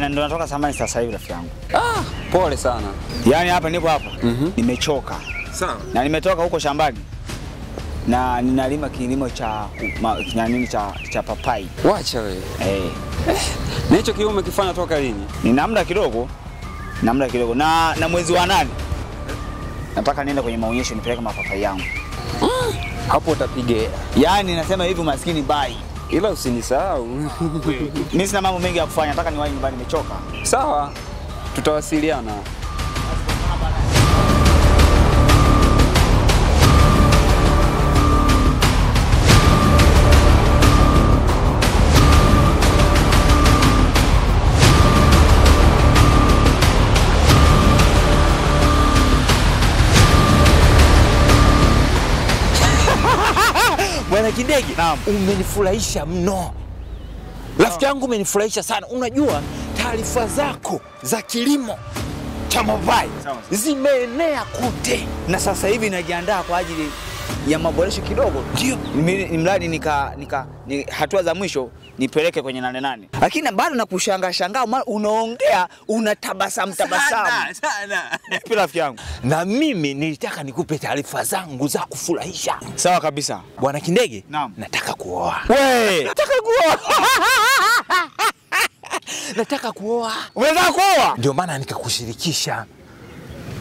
na ndo natoka samani sasa hivi rafiki yangu. Pole sana. Yaani hapa nipo hapa. Nimechoka. Sawa. Na nimetoka huko shambani. Na ninalima kilimo cha cha papai. Wacha wewe. Na hicho kilimo umekifanya toka lini? Nina muda kidogo. Na mwezi wa 8 nataka niende kwenye maonyesho nipeleke mapapai yangu. Hapo utapiga. Yaani nasema hivi maskini bai. Ila usinisahau. Mimi sina mambo mengi ya kufanya, nataka niwahi nyumbani, nimechoka. Sawa. Tutawasiliana. Bwana Kindege, umenifurahisha mno. Rafiki yangu umenifurahisha sana. Unajua taarifa zako za kilimo cha mapapai zimeenea kote. Na sasa hivi najiandaa kwa ajili ya maboresho kidogo. Ndio. Ni mradi ni hatua za mwisho nipeleke kwenye 8. Lakini bado nakushangaa unaongea unatabasamu. Sana. Pia rafiki yangu. Na mimi nilitaka nikupe taarifa zangu za kufurahisha. Sawa kabisa. Bwana Kindege, nataka kuoa. Nataka kuoa. Unataka kuoa? Ndio maana nikakushirikisha.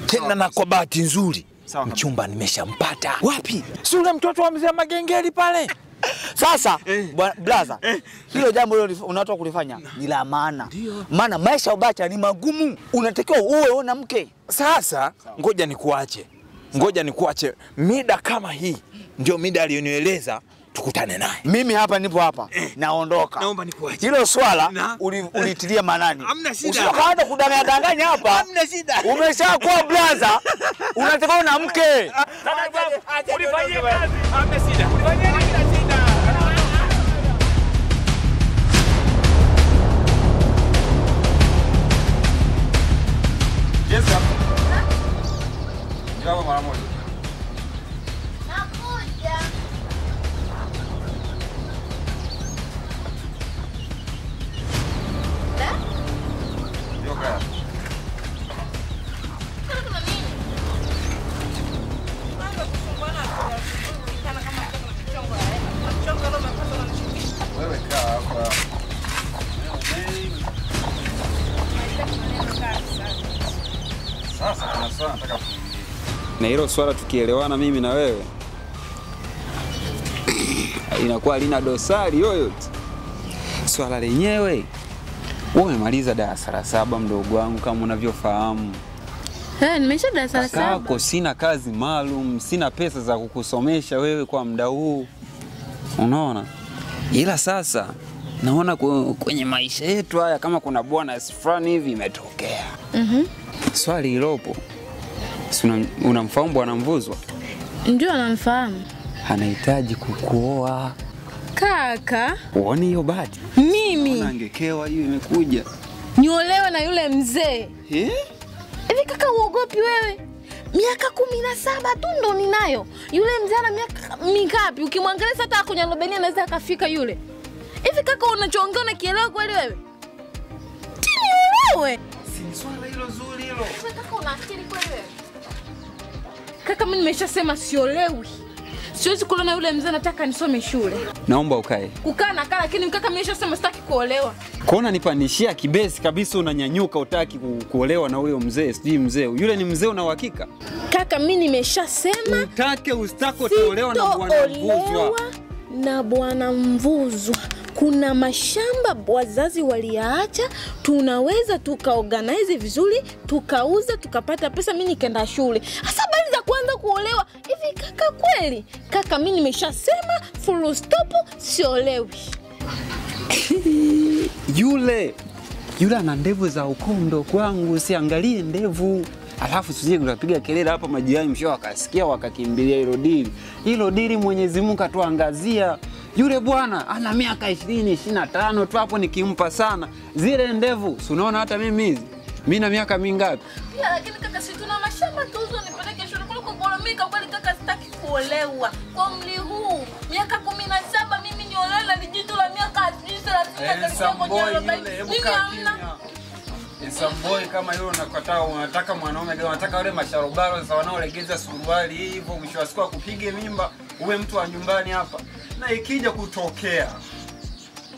Tena na kwa bahati nzuri, mchumba nimeshampata. Wapi? Si ule mtoto wa mzee Magengeli pale. Sasa blaza, hilo jambo unataka kulifanya ni la maana. Maana maisha ubacha ni magumu. Unatakiwa uwe na mke. Sasa ngoja nikuache. Mida kama hii ndio mida aliyonieleza tukutane naye. Mimi hapa nipo hapa. Naondoka. Naomba nikuache. Hilo swala ulitilia manani. Hamna shida. Usikaanza kudanganya hapa. Hamna shida. Umeshakuwa blaza. Unatakiwa na mke. Ulifanyia kazi. Hamna shida. Ulifanyia kazi. Yes, sir. Njoo mara moja. Nakuja. Da? Ndio kaya. Kuna nini? Kwanza kusumbana kana kama mchongo ya mchongo ndio umepata na nishikisha. Wewe kaa hapa. Sasa kuna swala nataka kuongea. Na hilo swala tukielewana mimi na wewe inakuwa lina dosari yoyote. Swala lenyewe wewe umemaliza darasa la 7 mdogo wangu kama unavyofahamu. Nimesha darasa la 7. Kako sina kazi maalum, sina pesa za kukusomesha wewe kwa muda huu. Unaona? Ila sasa naona kwenye maisha yetu haya kama kuna bonus fulani hivi imetokea. Swali lilopo, unamfahamu Bwana Mvuzwa? Ndio namfahamu. Anahitaji kukuoa. Kaka, uone hiyo bahati. Mimi angekewa hiyo imekuja. Niolewe na yule mzee. Hivi kaka uogopi wewe? Miaka 17 tu ndo ninayo. Yule mzee ana miaka mingapi? Ukimwangalia hata kwenye 40 anaweza akafika yule. Hivi kaka unachoongea unakielewa kweli wewe? Niolewe. Si swala hilo zuri hilo. Wewe kaka una akili kweli wewe? Kaka mimi nimeshasema siolewi. Siwezi kulona yule mzee, nataka nisome shule. Naomba ukae. Kukaa na kaa, lakini kaka mimi nimeshasema sitaki kuolewa. Kuona nipandishia kibesi kabisa unanyanyuka utaki kuolewa na huyo mzee, sijui mzee. Yule ni mzee una uhakika? Kaka mimi nimeshasema utake ustako kuolewa na Bwana Mvuzwa. Na Bwana Mvuzwa. Kuna mashamba wazazi waliacha, tunaweza tukaorganize vizuri, tukauza, tukapata pesa, mimi nikaenda shule. Hasa bali za kwanza kuolewa. Hivi kaka kweli? Kaka mimi nimeshasema full stop, siolewi. Yule ana ndevu za ukondo kwangu, usiangalie ndevu. Alafu sije kupiga kelele hapa majirani mshao wakasikia wakakimbilia hilo dili. Hilo dili Mwenyezi Mungu atuangazia. Yule bwana ana miaka 20, 25 tu hapo nikimpa sana. Zile ndevu, si unaona hata mimi na miaka mingapi? Pia lakini kaka si tuna mashamba tuzo nipeleke shule kuliko kuolemika kweli kaka sitaki kuolewa. Kwa umri huu, miaka 17 mimi niolewa ni jitu la miaka 30 mimi hamna. handsome boy kama yule unataka mwanaume gani? Unataka wale masharobaro za wanaolegeza suruali hivyo, mwisho wa siku akupige mimba, uwe mtu wa nyumbani hapa. Na ikija kutokea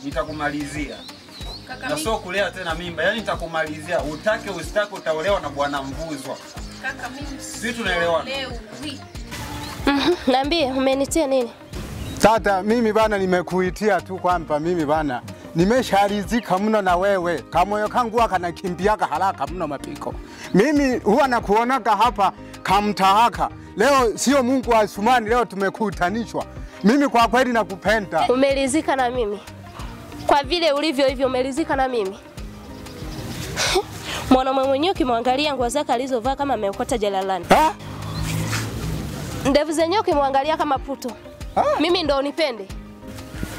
nitakumalizia. Na sio kulea tena mimba, yani nitakumalizia. Utake usitake utaolewa na bwana Mvuzwa. Kaka mimi sisi tunaelewana. Niambie umenitia nini? Tata, mimi bana nimekuitia tu kwamba mimi bana nimesharizika mno na wewe. Kamoyo kangu kanakimbiaga haraka mno mapiko. Mimi huwa nakuonaga hapa kamtahaka. Leo sio Mungu wa Asumani, leo tumekutanishwa. Mimi kwa kweli nakupenda. Umelizika na mimi? Kwa vile ulivyo hivyo umelizika na mimi? Mwanaume mwenyewe ukimwangalia nguo zake alizovaa kama ameokota jalalani. Ha? Ndevu zenyewe ukimwangalia kama puto. Mimi ndo unipende.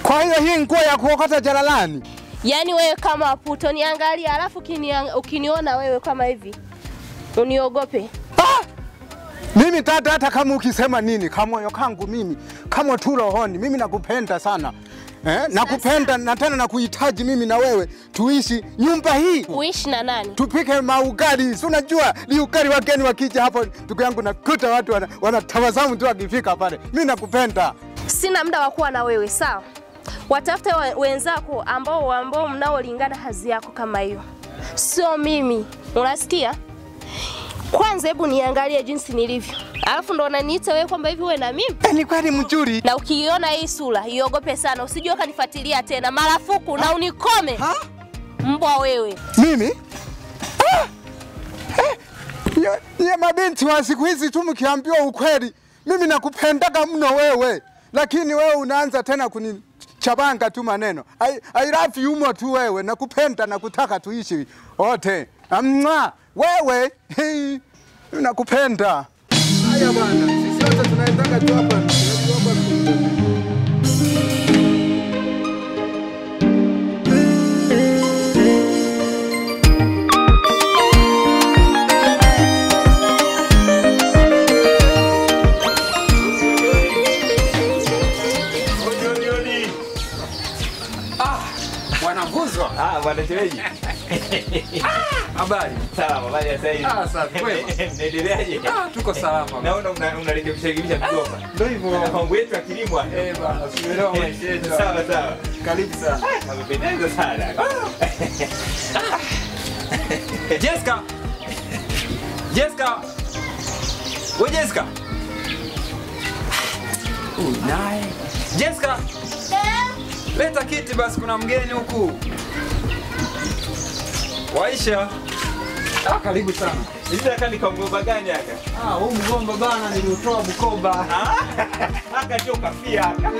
Kwa hiyo hii nguo ya kuokota jalalani? Yaani wewe kama puto niangalia, alafu ukiniona wewe kama hivi uniogope. Mimi tata, hata kama ukisema nini, kamoyo kangu mimi kama tu rohoni, mimi nakupenda sana. Nakupenda na tena nakuhitaji mimi na wewe tuishi nyumba hii. Uishi na nani? Tupike maugali. Si unajua ni ugali wageni wakija hapo, ndugu yangu, nakuta watu wanatabasamu tu wakifika pale. Mimi nakupenda. Sina muda wa kuwa na wewe, sawa? Watafute wenzako ambao mnaolingana hadhi yako kama hiyo. Sio mimi. Unasikia? Kwanza hebu niangalie jinsi nilivyo. Alafu ndo unaniita wewe kwamba hivi wewe na mimi? Ni kweli mzuri. Na ukiona hii sura, iogope sana. Usijue kanifuatilia tena. Marafuku na unikome. Mbwa wewe. Mimi? Ni mabinti wa siku hizi tu mkiambiwa ukweli. Mimi nakupendaga mno wewe. Lakini wewe unaanza tena kunichabanga tu maneno. I love you more tu wewe. Nakupenda na kutaka tuishi wote. Wewe, nakupenda. Haya bwana, sisi wote tunaendaga tu hapa. Bwana Mvuzwa. Bwana shemeji. Habari. Sawa, habari ya sasa hivi. Sawa, kwema. Naendeleaje? Tuko salama. Naona unarekebisha mjomba. Ndio hivyo. Mambo yetu ya kilimo. Bwana, usielewa maisha yetu. Sawa. Karibu sana. Amependeza sana. Jessica. Wewe Jessica. Naye. Jessica. Leta kiti basi, kuna mgeni huku. Waisha. Karibu sana. Hizi aka ni mgomba gani aka? Huu mgomba bana niliotoa Bukoba. Aka sio kafia aka.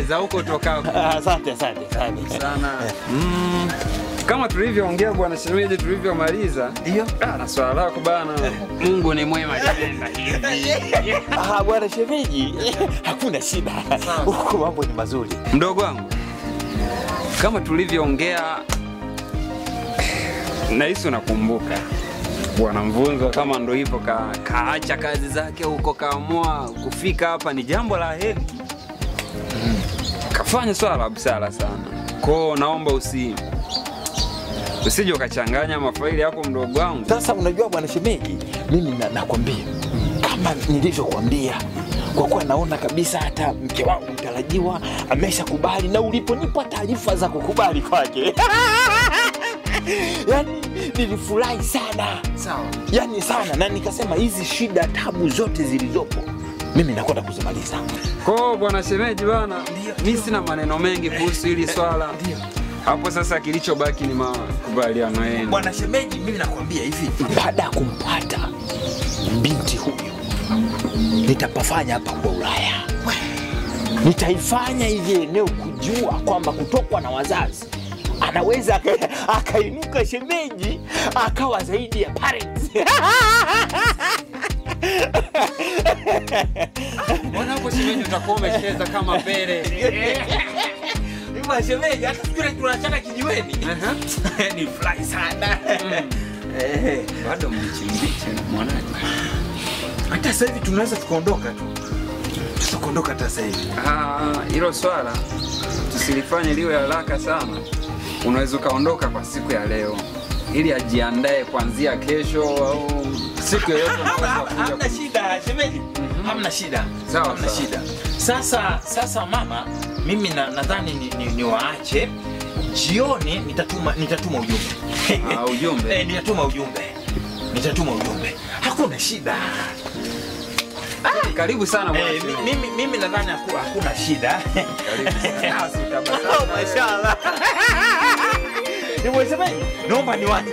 Za huko tokako. Asante sana. Kama tulivyoongea bwana shemeji, tulivyomaliza. Ndio. Na swala lako bana. Mungu ni mwema alienda hivi. Bwana shemeji, hakuna shida. Huko mambo ni mazuri. Mdogo wangu. Kama tulivyoongea, nahisi unakumbuka. Bwana Mvuzwa kama ndo hivyo kaacha kazi zake huko, kaamua kufika hapa, ni jambo la heri. Kafanya swala la busara sana. Kwa naomba usije ukachanganya mafaili yako mdogo wangu. Sasa unajua bwana shemeji, mimi nakwambia kama nilivyokuambia, kwa kuwa naona kabisa hata mke wangu mtarajiwa ameshakubali na uliponipa taarifa za kukubali kwake. Yaani nilifurahi sana. Sawa. Yaani sana, na nikasema hizi shida tabu zote zilizopo mimi nakwenda kuzimaliza. Kwa bwana shemeji bana, mimi sina maneno mengi kuhusu hili swala. Ndio. Hapo sasa kilichobaki ni makubaliano yenu. Bwana shemeji, mimi nakwambia hivi, baada ya kumpata binti huyu nitapafanya hapa kwa Ulaya. nitaifanya ili eneo kujua kwamba kutokwa na wazazi anaweza akainuka shemeji akawa zaidi ya parents. Mbona hapo shemeji utakuwa umecheza kama Pele? Ni shemeji hata tukile tunachana kijiweni. Ni fly sana. Bado mbichi na mwanangu. Hata sasa hivi tunaweza tukaondoka tu. Tutakondoka hata sasa hivi. Hilo swala tusilifanye liwe haraka sana. Unaweza kaondoka kwa siku ya leo ili ajiandae kuanzia kesho au siku yoyote unaweza kuja. Hamna shida shemeji. Hamna shida. Sawa, hamna shida. Sasa mama, mimi nadhani ni waache. Jioni nitatuma ujumbe. Ujumbe? Nitatuma ujumbe. Hakuna shida. Karibu sana bwana. Mimi nadhani hakuna shida. Karibu sana. Oh, mashallah. Naomba niwache.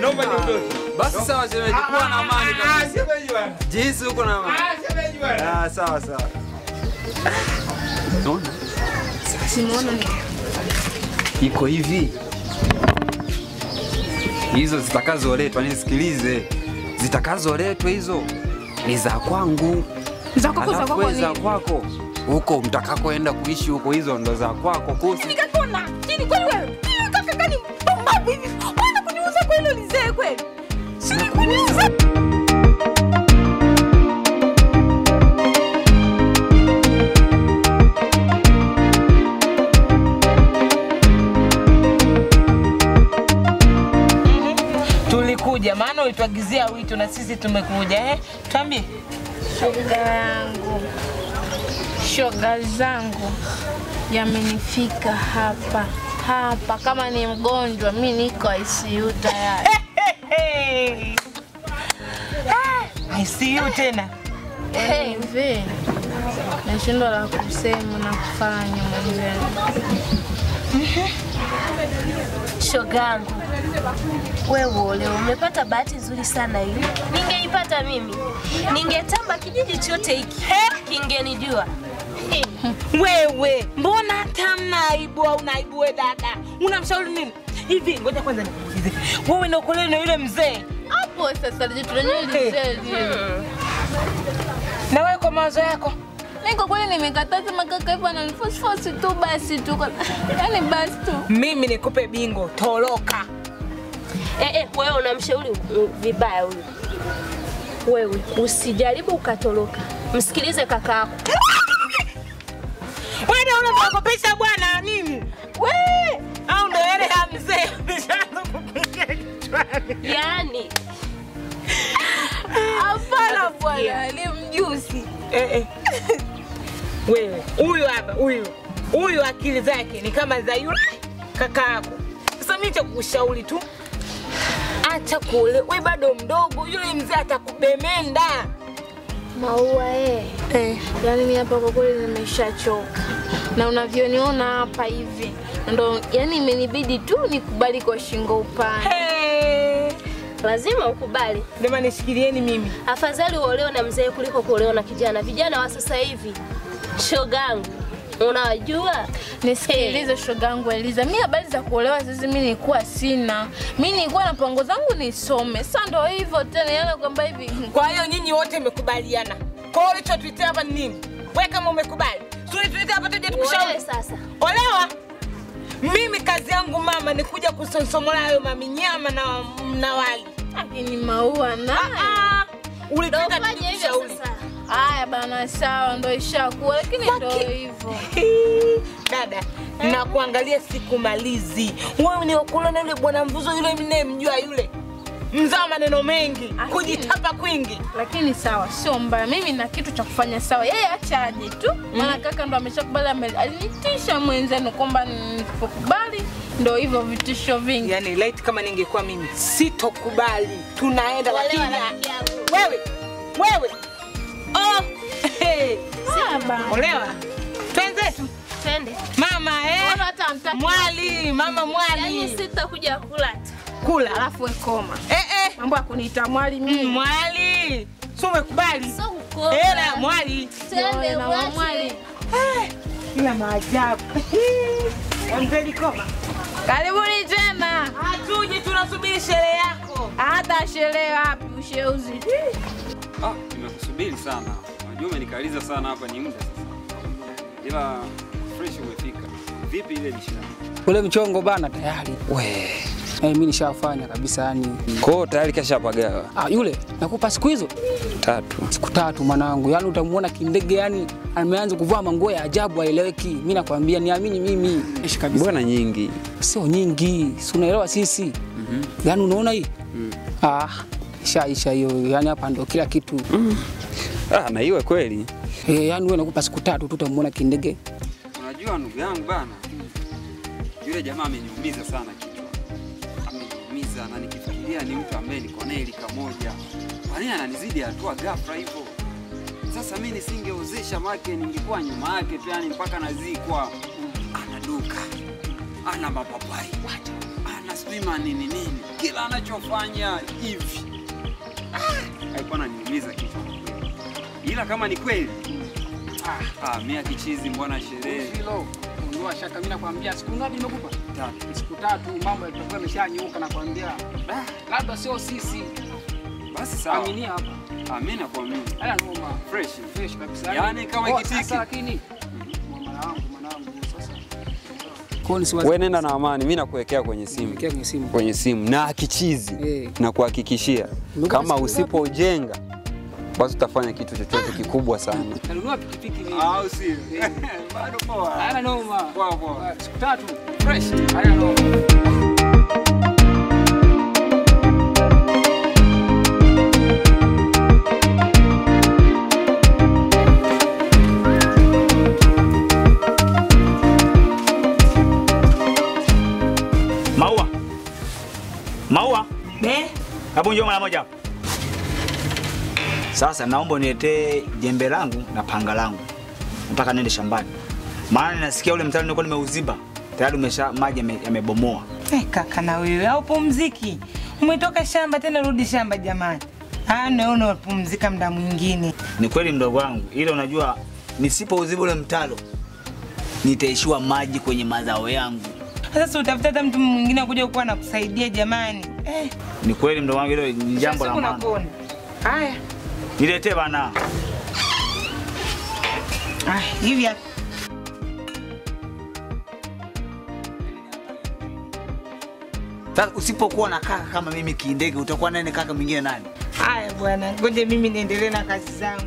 Basi sawa shemeji, kuwa na amani kabisa. Jinsi uko na amani. Sawa. Unaona? Simuona ni. Iko hivi. Hizo zitakazoletwa nisikilize. Zitakazoletwa hizo ni za kwangu. Za kwako ni za kwako. Huko mtakakoenda kuishi huko, hizo ndo za kwako. Kusi. Nikakona. Chini kweli wewe. Kaka gani mpumbavu hivi? Bwana kuniuza kwa hilo lizee kweli. Sina kuniuza. Tulikuja maana ulituagizia wito na sisi tumekuja Tuambie. Shoga zangu yamenifika hapa kama ni mgonjwa mimi niko ICU tayari. ICU tena. Hivi. Nashindwa la kusema na kufanya mwanangu. Shogangu, wewe leo umepata bahati nzuri sana hiyo. Ningeipata mimi, ningetamba kijiji chote hiki kingenijua. Wewe, mbona hata mna aibu au unaibu wewe dada? Unamshauri nini? Hivi ngoja kwanza nikuulize. Wewe na ukoleni na yule mzee? Hapo sasa tunajua mzee. Na wewe kwa mawazo yako? Niko kweli nimekataza makaka hivyo ananiforce tu basi tu. Yaani basi tu. Mimi nikupe bingo, toroka. Wewe unamshauri vibaya huyu. Wewe usijaribu ukatoroka. Msikilize kaka yako. Wewe ndio unakopesha bwana nini? Wewe au ndio yale ya mzee umeshaanza kupiga kichwani. Yaani hapana bwana, ni mjusi. Wewe, huyu akili zake ni kama za yule kaka yako. Sasa mimi nitakushauri tu. Acha kule, wewe bado mdogo, yule mzee atakubemenda. Maua yaani mimi hapa kwa kweli nimeshachoka. Na unavyoniona hapa hivi. Ndio yaani imenibidi tu nikubali kwa shingo upande. Lazima ukubali. Ndio nishikilieni mimi. Afadhali uolewe na mzee kuliko kuolewa na kijana. Vijana wa sasa hivi. Shogangu, unajua? Nisikilize shogangu Eliza. Mimi habari za kuolewa sasa mimi nilikuwa sina. Mimi nilikuwa na pango zangu nisome. Sasa ndio hivyo tena yana kwamba hivi. Kwa hiyo nyinyi wote mmekubaliana. Kwa hiyo ulichotuitia hapa ni nini? Wewe kama umekubali, tulituitia hapa tuje tukushauri sasa. Olewa. Mimi kazi yangu mama ni kuja kusonsomola hayo maminyama na wali. Lakini Maua na ulitaka tukushauri. Haya bana sawa ndio ishakuwa lakini ndio hivyo. Dada, na kuangalia siku malizi. Wewe ni wakula na yule bwana mvuzo yule mnemjua yule. Mzaa maneno mengi, kujitapa kwingi. Lakini sawa, sio mbaya. Mimi na kitu cha kufanya sawa. Yeye acha aje tu. Maana kaka ndo ameshakubali alinitisha mwenzenu kwamba nikikubali ndio hivyo vitisho vingi. Yaani light kama ningekuwa mimi sitokubali. Tunaenda lakini wewe. Olewa. Twende. Mama mwali. Yaani sitakuja kula. Kula alafu koma. Mambo ya kuniita mwali mimi. Mwali. Sio umekubali? Sio uko. Mwali. Twende mwali. Kila maajabu. Mzee Koma. Karibuni tena. Hatuje, tunasubiri sherehe yako. Hata sherehe wapi usheuzi. Nimekusubiri sana. Unajua umenikaliza sana hapa ni muda sasa. Ila fresh umefika. Vipi ile mishana? Ule mchongo bana tayari. Mimi nishafanya kabisa yani. Kwa tayari kashapagawa. Yule nakupa siku hizo 3. Siku 3 mwanangu. Yaani utamuona kindege yani ameanza kuvaa manguo ya ajabu haeleweki. Mimi nakwambia niamini mimi. Ishi kabisa. Mbona nyingi? Sio nyingi. Si unaelewa sisi. Yaani unaona hii? Isha hiyo. Yaani hapa ndo kila kitu. Na iwe kweli. Yaani wewe nakupa siku 3 tu utamuona kindege. Unajua ndugu yangu bana. Yule jamaa ameniumiza sana kichwa. Ameniumiza na nikifikiria ni mtu ambaye niko naye lika moja. Kwa nini ananizidi hatua ghafla hivyo? Sasa mimi nisingeuzisha make ningekuwa nyuma yake tu yani mpaka nazikwa. Ana duka. Ana mapapai. Ana swima nini. Kila anachofanya hivi. Haikuwa ananiumiza kichwa. Ila kama ni kweli. Mimi kichizi mbona sherehe. Ndio shaka mimi nakwambia siku ngapi nimekupa? 3. Siku 3 mambo yatakuwa yameshanyooka nakwambia. Labda sio sisi. Basi sawa. Amini hapa. Mimi nakuamini. Haya noma. Fresh kabisa. Yaani kama ikitiki. Sasa lakini sasa. Wewe nenda na amani, mimi nakuwekea kwenye simu. Kwenye simu na kichizi. Na kuhakikishia kama usipojenga basi utafanya kitu chochote kikubwa sana. Nanunua pikipiki mimi. Sio. Bado poa. Haya noma. Poa. Siku 3 fresh. Haya noma. Maua. Hebu njoo mara moja. Sasa naomba uniletee jembe langu na panga langu. Nataka niende shambani. Maana nasikia ule mtaro nilikuwa nimeuziba. Tayari maji yamebomoa. Kaka na wewe au pumziki? Umetoka shamba tena rudi shamba jamani. Naona unapumzika muda mwingine. Ni kweli mdogo wangu. Ile unajua nisipouziba ule mtaro nitaishiwa maji kwenye mazao yangu. Sasa utafuta hata mtu mwingine kuja kuwa na kusaidia jamani. Ni kweli mdogo wangu, hilo ni jambo la maana. Haya. Niletee bana. Hivi hapa. Sasa usipokuwa na kaka kama mimi kindege utakuwa nani kaka mwingine nani? Haya bwana, ngoja mimi niendelee na kazi zangu.